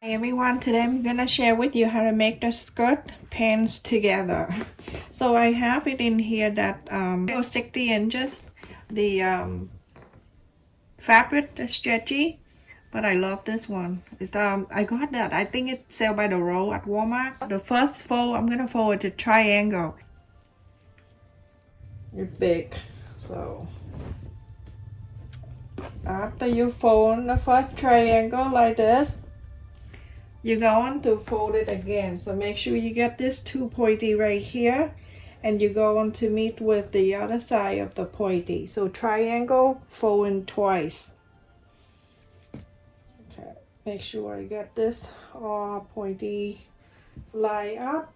Hi everyone, today I'm gonna share with you how to make the skirt pants together. So I have it in here that 60 inches. The fabric is stretchy, but I love this one. I got that. I think it's sold by the roll at Walmart. The first fold, I'm gonna fold it to triangle. It's big, so after you fold the first triangle like this, you're going to fold it again. So make sure you get this two pointy right here, and you're going to meet with the other side of the pointy. So triangle, folding twice. Okay, make sure you get this all pointy line up.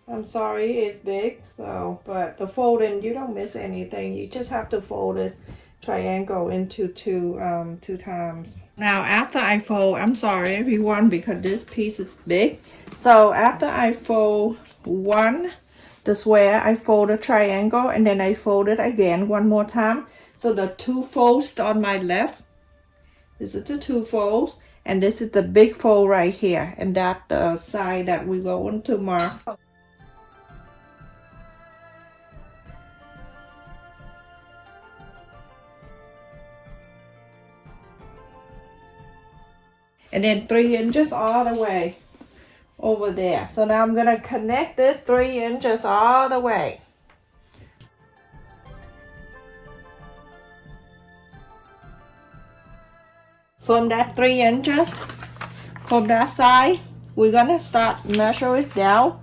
I'm sorry it's big, but the folding, you don't miss anything. You just have to fold this triangle into two times. Now after I fold, I'm sorry everyone because this piece is big. So after I fold one, the square, I fold a triangle and then I fold it again one more time. So the two folds on my left, this is the two folds, and this is the big fold right here, and that's the side that we're going to mark. And then 3 inches all the way over there. So now I'm going to connect it 3 inches all the way. From that 3 inches, from that side, we're going to start measure it down.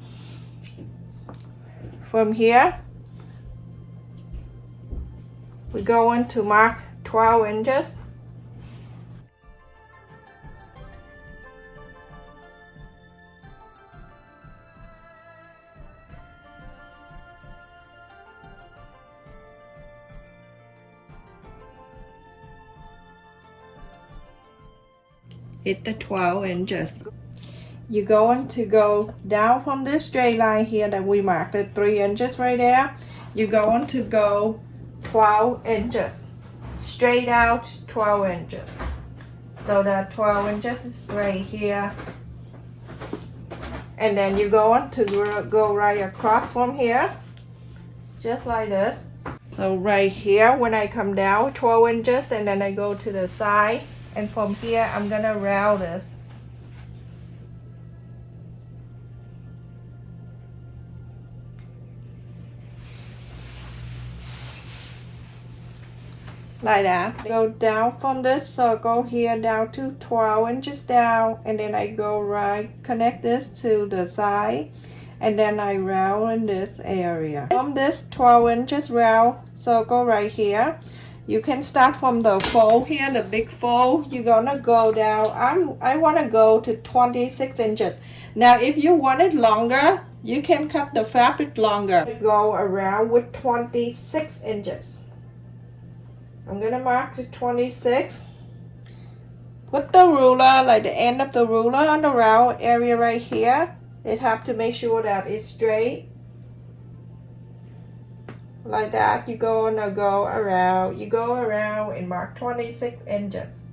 From here, we're going to mark 12 inches. Hit the 12 inches. You're going to go down from this straight line here that we marked at 3 inches right there. You're going to go 12 inches. Straight out 12 inches. So that 12 inches is right here. And then you're going to go right across from here. Just like this. So right here, when I come down 12 inches and then I go to the side. And from here, I'm gonna round this. Like that. Go down from this circle here down to 12 inches down. And then I go right, connect this to the side. And then I round in this area. From this 12 inches round circle right here, you can start from the fold here, the big fold. You're gonna go down. I want to go to 26 inches. Now, if you want it longer, you can cut the fabric longer. Go around with 26 inches. I'm gonna mark the 26. Put the ruler, like the end of the ruler, on the round area right here. It have to make sure that it's straight. Like that, you're gonna go around. You go around and mark 26 inches.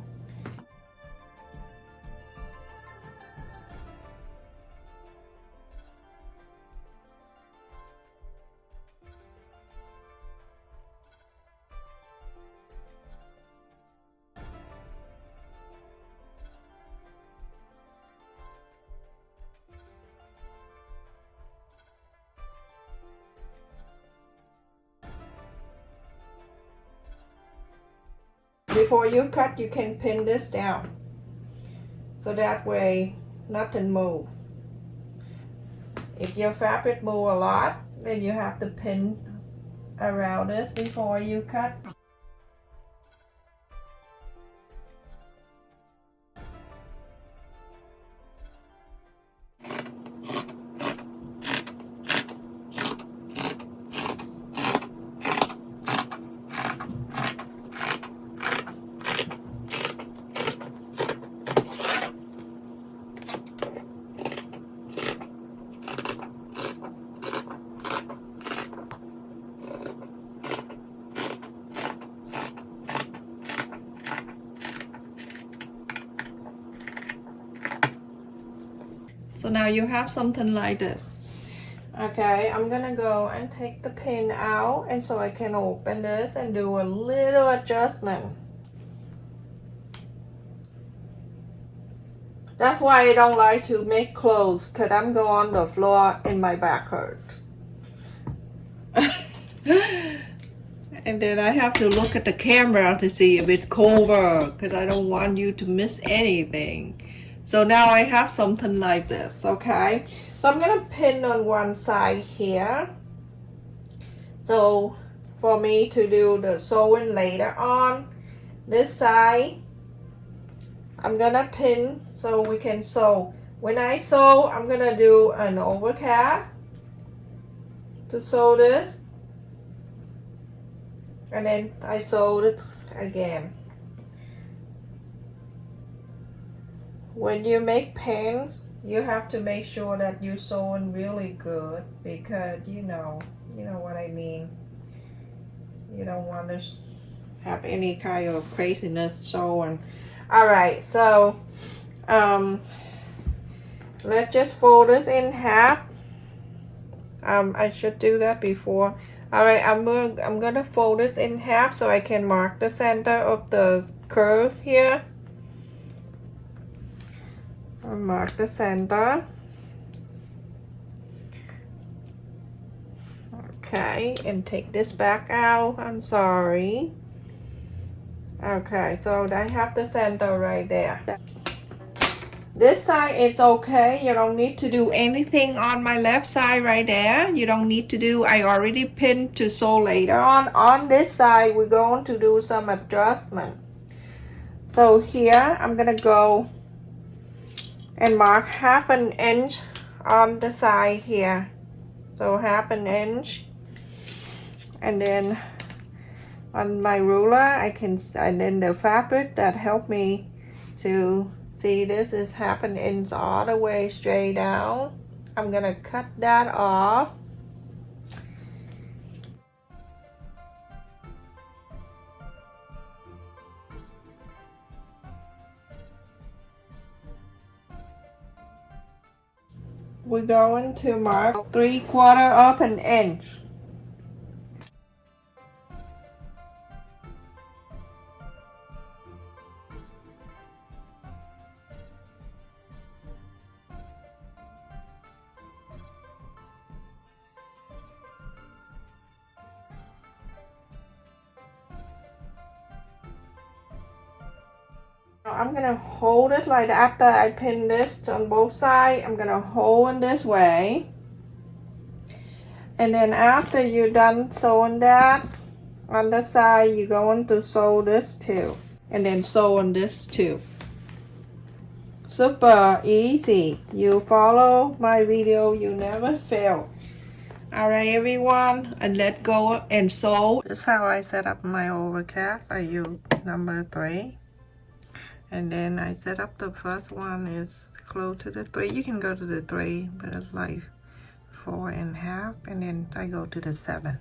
Before you cut, you can pin this down. So that way, nothing move. If your fabric move a lot, then you have to pin around it before you cut. So now you have something like this. Okay, I'm gonna go and take the pin out, and so I can open this and do a little adjustment. That's why I don't like to make clothes, because I'm going on the floor and my back hurts. And then I have to look at the camera to see if it's covered, because I don't want you to miss anything. So now I have something like this, okay? So I'm gonna pin on one side here. So for me to do the sewing later on, this side, I'm gonna pin so we can sew. When I sew, I'm gonna do an overcast to sew this. And then I sewed it again. When you make pants, you have to make sure that you're sewing really good, because you know what I mean. You don't want to have any kind of craziness sewing. Alright, so let's just fold this in half. I should do that before. Alright, I'm gonna fold it in half so I can mark the center of the curve here. I'll mark the center. Okay, and take this back out. I'm sorry. Okay, so I have the center right there. This side is okay. You don't need to do anything on my left side right there. You don't need to do, I already pinned to sew later on. On this side, we're going to do some adjustment. So here, I'm gonna go and mark 1/2 inch on the side here. So 1/2 inch. And then on my ruler, and then the fabric that helped me to see this is 1/2 inch all the way straight down. I'm gonna cut that off. We're going to mark 3/4 of an inch. I'm gonna hold it like after I pin this on both sides. I'm gonna hold it this way, and then after you're done sewing that on the side, you're going to sew this too, and then sew on this too. Super easy. You follow my video, you never fail. Alright everyone, and let go and sew. This is how I set up my overcast. I use number 3. And then I set up the first one is close to the 3. You can go to the 3, but it's like 4.5. And then I go to the 7.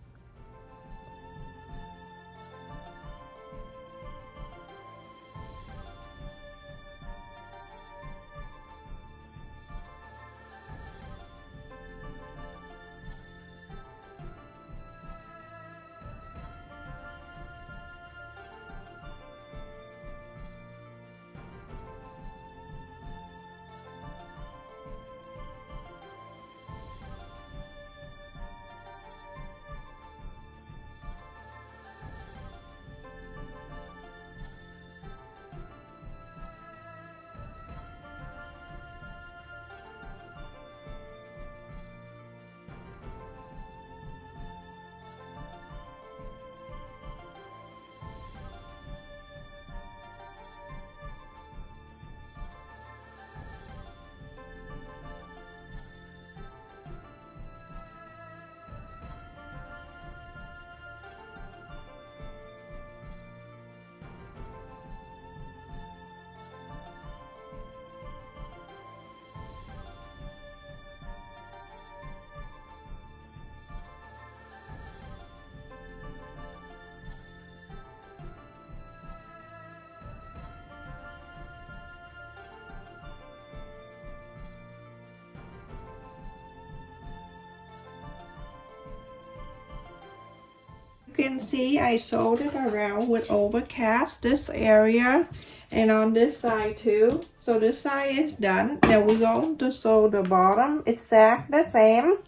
can see, I sewed it around with overcast this area and on this side too. So this side is done. Now we're going to sew the bottom exact the same.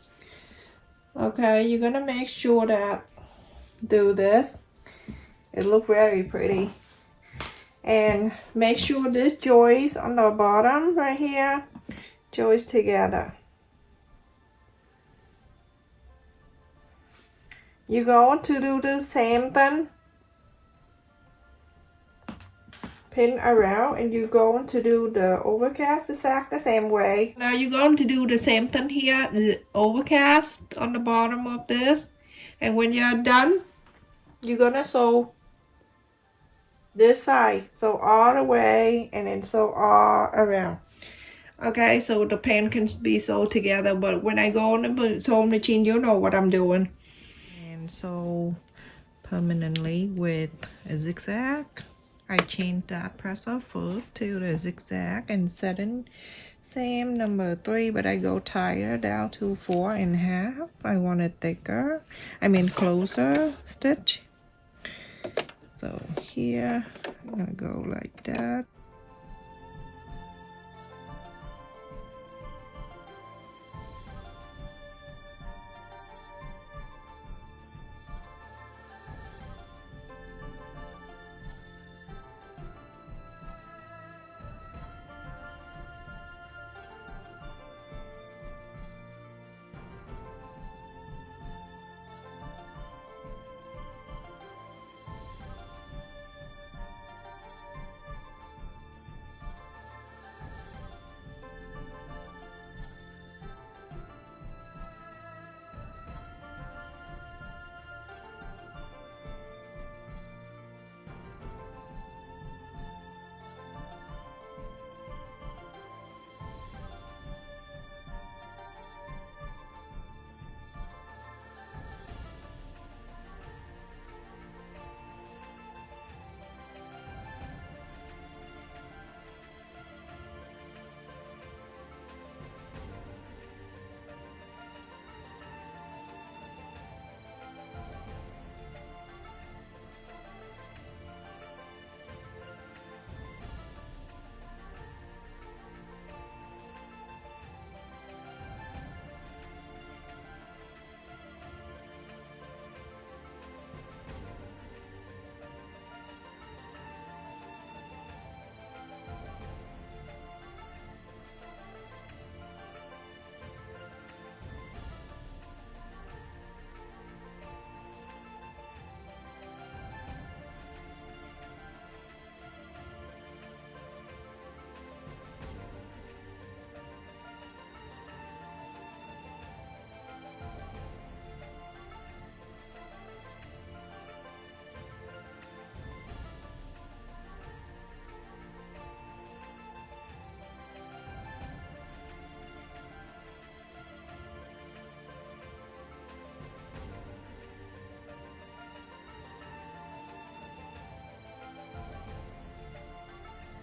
Okay, you're gonna make sure that do this. It look very pretty. And make sure this joins on the bottom right here joins together. You're going to do the same thing, pin around, and you're going to do the overcast exact the same way. Now you're going to do the same thing here, the overcast on the bottom of this, and when you're done, you're gonna sew this side, so all the way, and then sew all around. Okay, so the pen can be sewed together, but when I go on the sewing machine, you know what I'm doing. And sew permanently with a zigzag. I change that presser foot to the zigzag and satin, same number 3, but I go tighter down to 4.5. I want it thicker, closer stitch. So here I'm gonna go like that.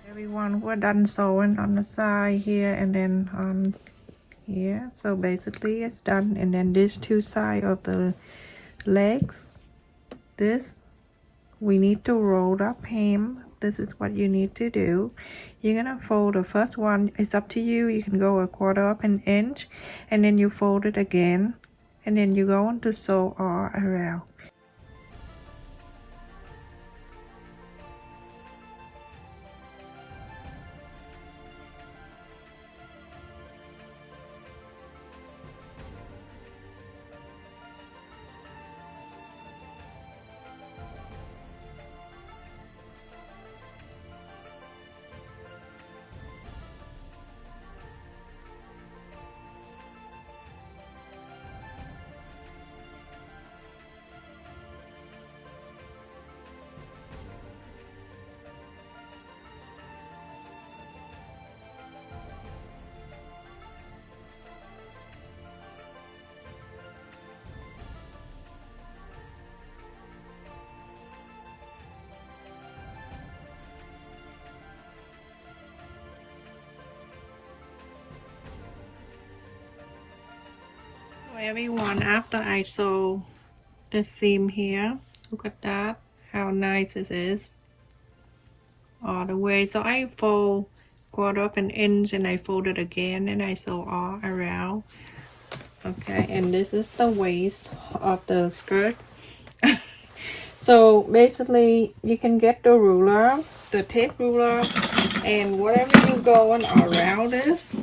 Everyone, we're done sewing on the side here and then on here. So basically it's done, and then these two sides of the legs, this we need to roll up hem. This is what you need to do. You're gonna fold the first one, it's up to you, you can go 1/4 up an inch, and then you fold it again, and then you're going to sew all around. Everyone, after I sew the seam here, Look at that, how nice it is all the way. So I fold 1/4 inch and I fold it again and I sew all around. Okay, and this is the waist of the skirt. So basically you can get the ruler, the tape ruler, and whatever you going around this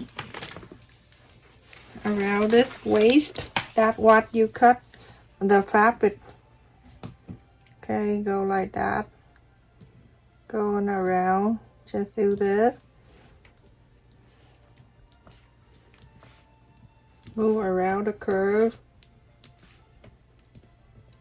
waist, that's what you cut the fabric. Okay, go like that, going around, just do this, move around the curve.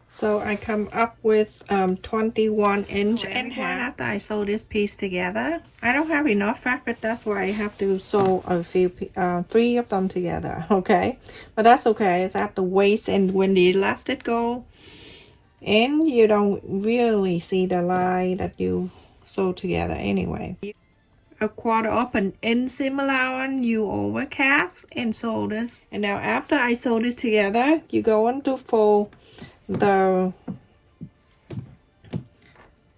So I come up with 21 and a half. After I sew this piece together, I don't have enough fabric, that's why I have to sew a few 3 of them together. Okay, but that's okay. It's at the waist, and when the elastic go in, you don't really see the line that you sew together anyway. 1/4 inch seam allowance, you overcast and sew this. And now after I sew this together, you go on to fold the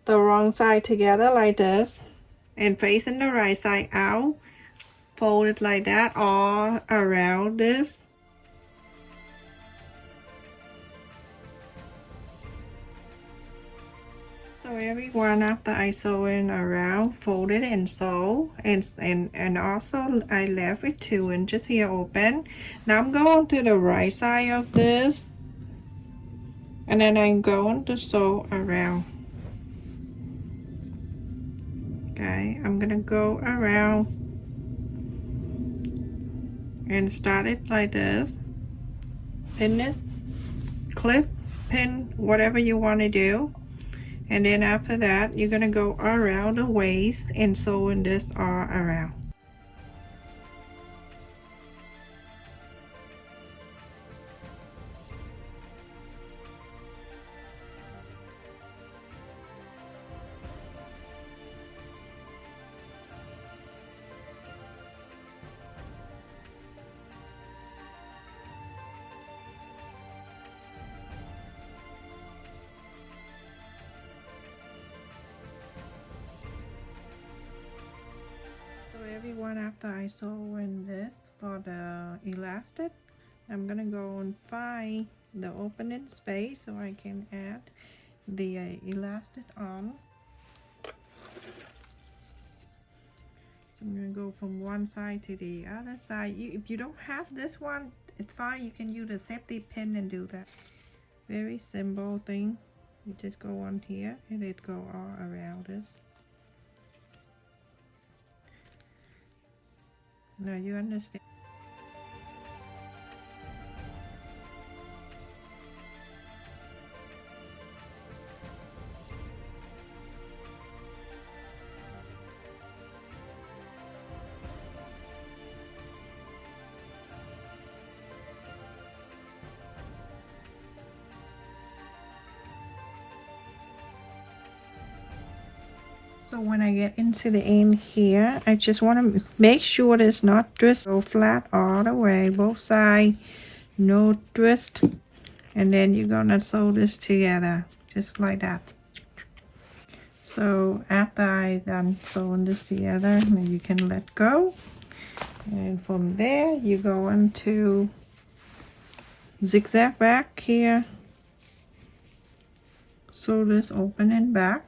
wrong side together like this and facing the right side out. Fold it like that all around this. So everyone, after I sew in around, fold it and sew, and also I left with 2 inches here open. Now I'm going to the right side of this, and then I'm going to sew around. Okay, I'm gonna go around and start it like this. Pin this, clip, pin, whatever you want to do. And then after that, you're gonna go around the waist and sew in this all around. So everyone, after I sew in this for the elastic, I'm gonna go and find the opening space so I can add the elastic on. So I'm gonna go from one side to the other side. If you don't have this one, it's fine. You can use a safety pin and do that. Very simple thing. You just go on here and it go all around this. Now you understand. So when I get into the end here, I just want to make sure it's not twist. Go flat all the way, both sides, no twist. And then you're gonna sew this together, just like that. So after I done sewing this together, then you can let go. And from there, you go into zigzag back here. Sew this open and back.